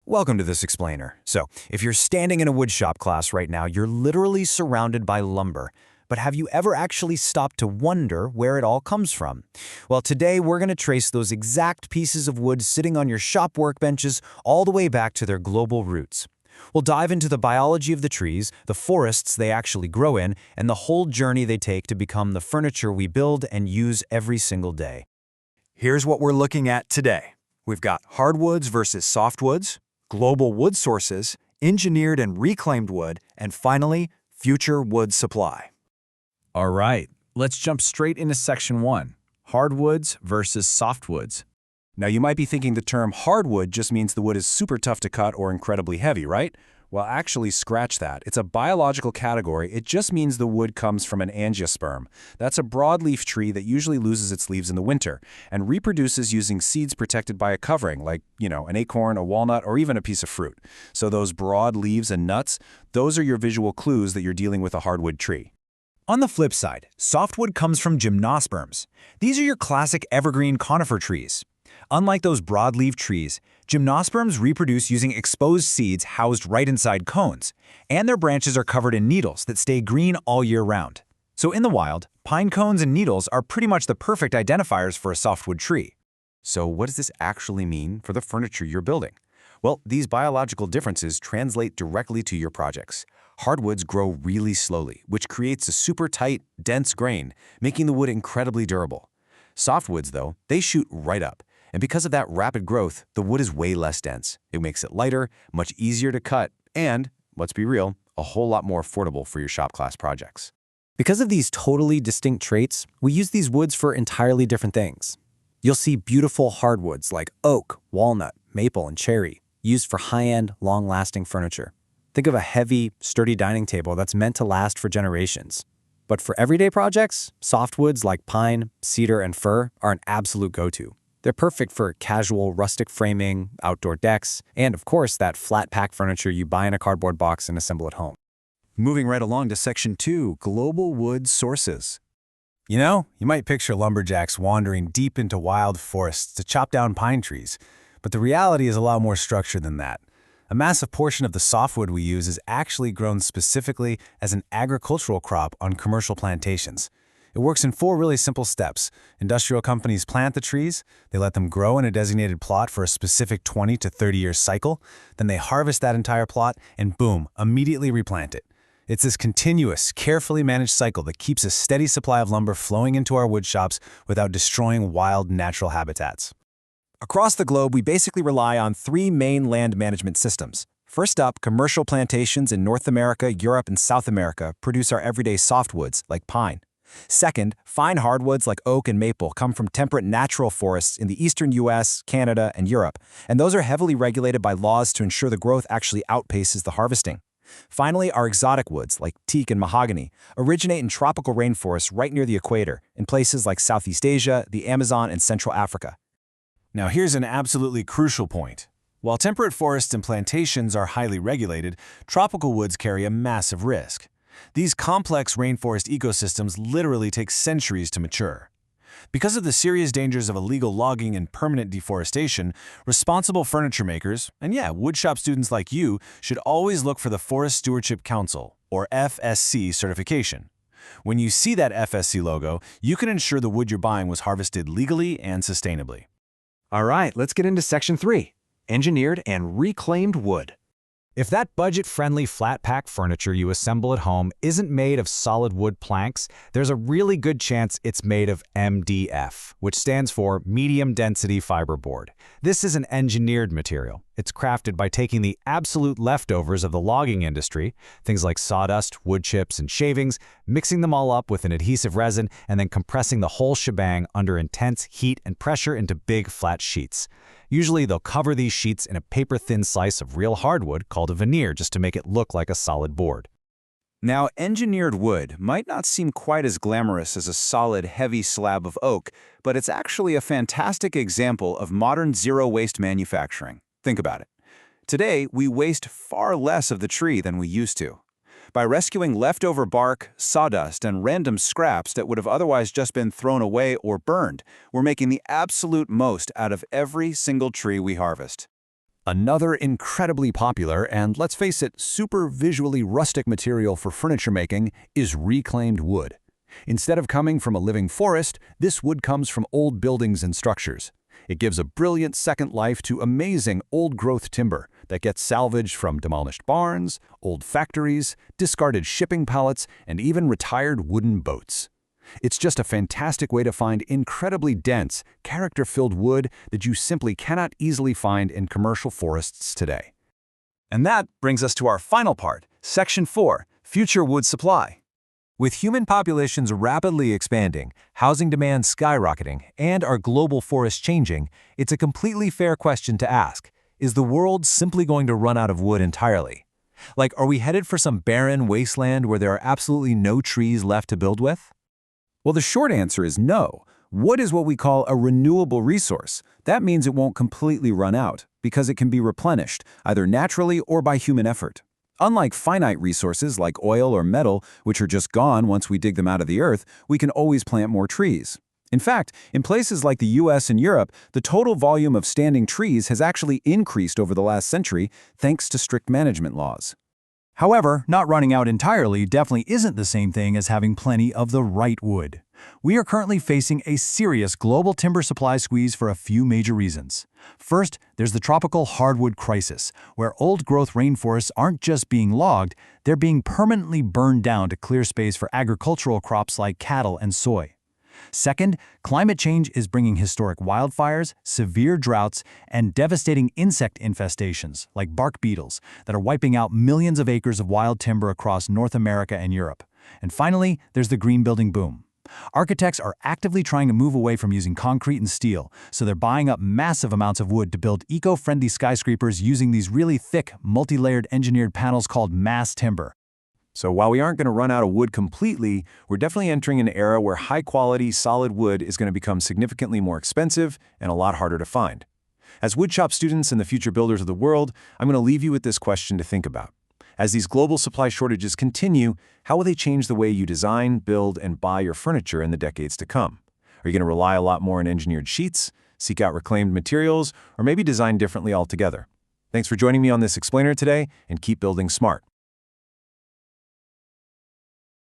Welcome to this explainer. So, if you're standing in a woodshop class right now, you're literally surrounded by lumber. But have you ever actually stopped to wonder where it all comes from? Well, today we're going to trace those exact pieces of wood sitting on your shop workbenches all the way back to their global roots. We'll dive into the biology of the trees, the forests they actually grow in, and the whole journey they take to become the furniture we build and use every single day. Here's what we're looking at today. We've got hardwoods versus softwoods, global wood sources, engineered and reclaimed wood, and finally, future wood supply. All right, let's jump straight into Section 1, hardwoods versus softwoods. Now, you might be thinking the term hardwood just means the wood is super tough to cut or incredibly heavy, right? Well, actually, scratch that. It's a biological category. It just means the wood comes from an angiosperm. That's a broadleaf tree that usually loses its leaves in the winter and reproduces using seeds protected by a covering, like, an acorn, a walnut, or even a piece of fruit. So those broad leaves and nuts, those are your visual clues that you're dealing with a hardwood tree. On the flip side, softwood comes from gymnosperms. These are your classic evergreen conifer trees. Unlike those broadleaf trees, gymnosperms reproduce using exposed seeds housed right inside cones, and their branches are covered in needles that stay green all year round. So in the wild, pine cones and needles are pretty much the perfect identifiers for a softwood tree. So what does this actually mean for the furniture you're building? Well, these biological differences translate directly to your projects. Hardwoods grow really slowly, which creates a super tight, dense grain, making the wood incredibly durable. Softwoods, though, they shoot right up. And because of that rapid growth, the wood is way less dense. It makes it lighter, much easier to cut, and, let's be real, a whole lot more affordable for your shop class projects. Because of these totally distinct traits, we use these woods for entirely different things. You'll see beautiful hardwoods like oak, walnut, maple, and cherry, used for high-end, long-lasting furniture. Think of a heavy, sturdy dining table that's meant to last for generations. But for everyday projects, softwoods like pine, cedar, and fir are an absolute go-to. They're perfect for casual, rustic framing, outdoor decks, and of course, that flat-pack furniture you buy in a cardboard box and assemble at home. Moving right along to Section 2, global wood sources. You might picture lumberjacks wandering deep into wild forests to chop down pine trees, but the reality is a lot more structured than that. A massive portion of the softwood we use is actually grown specifically as an agricultural crop on commercial plantations. It works in 4 really simple steps. Industrial companies plant the trees, they let them grow in a designated plot for a specific 20 to 30-year cycle, then they harvest that entire plot and boom, immediately replant it. It's this continuous, carefully managed cycle that keeps a steady supply of lumber flowing into our wood shops without destroying wild natural habitats. Across the globe, we basically rely on 3 main land management systems. First up, commercial plantations in North America, Europe, and South America produce our everyday softwoods, like pine. Second, fine hardwoods like oak and maple come from temperate natural forests in the eastern U.S., Canada, and Europe, and those are heavily regulated by laws to ensure the growth actually outpaces the harvesting. Finally, our exotic woods, like teak and mahogany, originate in tropical rainforests right near the equator, in places like Southeast Asia, the Amazon, and Central Africa. Now here's an absolutely crucial point. While temperate forests and plantations are highly regulated, tropical woods carry a massive risk. These complex rainforest ecosystems literally take centuries to mature. Because of the serious dangers of illegal logging and permanent deforestation, responsible furniture makers, and woodshop students like you, should always look for the Forest Stewardship Council, or FSC certification. When you see that FSC logo, you can ensure the wood you're buying was harvested legally and sustainably. All right, let's get into Section 3, engineered and reclaimed wood. If that budget-friendly flat-pack furniture you assemble at home isn't made of solid wood planks, there's a really good chance it's made of MDF, which stands for Medium Density Fiberboard. This is an engineered material. It's crafted by taking the absolute leftovers of the logging industry, things like sawdust, wood chips, and shavings, mixing them all up with an adhesive resin, and then compressing the whole shebang under intense heat and pressure into big, flat sheets. Usually, they'll cover these sheets in a paper-thin slice of real hardwood called a veneer just to make it look like a solid board. Now, engineered wood might not seem quite as glamorous as a solid, heavy slab of oak, but it's actually a fantastic example of modern zero-waste manufacturing. Think about it. Today, we waste far less of the tree than we used to. By rescuing leftover bark, sawdust, and random scraps that would have otherwise just been thrown away or burned, we're making the absolute most out of every single tree we harvest. Another incredibly popular and, let's face it, super visually rustic material for furniture making is reclaimed wood. Instead of coming from a living forest, this wood comes from old buildings and structures. It gives a brilliant second life to amazing old-growth timber that gets salvaged from demolished barns, old factories, discarded shipping pallets, and even retired wooden boats. It's just a fantastic way to find incredibly dense, character-filled wood that you simply cannot easily find in commercial forests today. And that brings us to our final part, Section 4, Future Wood Supply. With human populations rapidly expanding, housing demand skyrocketing, and our global forests changing, it's a completely fair question to ask. Is the world simply going to run out of wood entirely? Like, are we headed for some barren wasteland where there are absolutely no trees left to build with? Well, the short answer is no. Wood is what we call a renewable resource. That means it won't completely run out, because it can be replenished, either naturally or by human effort. Unlike finite resources like oil or metal, which are just gone once we dig them out of the earth, we can always plant more trees. In fact, in places like the US and Europe, the total volume of standing trees has actually increased over the last century thanks to strict management laws. However, not running out entirely definitely isn't the same thing as having plenty of the right wood. We are currently facing a serious global timber supply squeeze for a few major reasons. First, there's the tropical hardwood crisis, where old-growth rainforests aren't just being logged, they're being permanently burned down to clear space for agricultural crops like cattle and soy. Second, climate change is bringing historic wildfires, severe droughts, and devastating insect infestations like bark beetles that are wiping out millions of acres of wild timber across North America and Europe. And finally, there's the green building boom. Architects are actively trying to move away from using concrete and steel, so they're buying up massive amounts of wood to build eco-friendly skyscrapers using these really thick, multi-layered engineered panels called mass timber. So while we aren't going to run out of wood completely, we're definitely entering an era where high-quality, solid wood is going to become significantly more expensive and a lot harder to find. As woodshop students and the future builders of the world, I'm going to leave you with this question to think about. As these global supply shortages continue, how will they change the way you design, build, and buy your furniture in the decades to come? Are you going to rely a lot more on engineered sheets, seek out reclaimed materials, or maybe design differently altogether? Thanks for joining me on this explainer today, and keep building smart.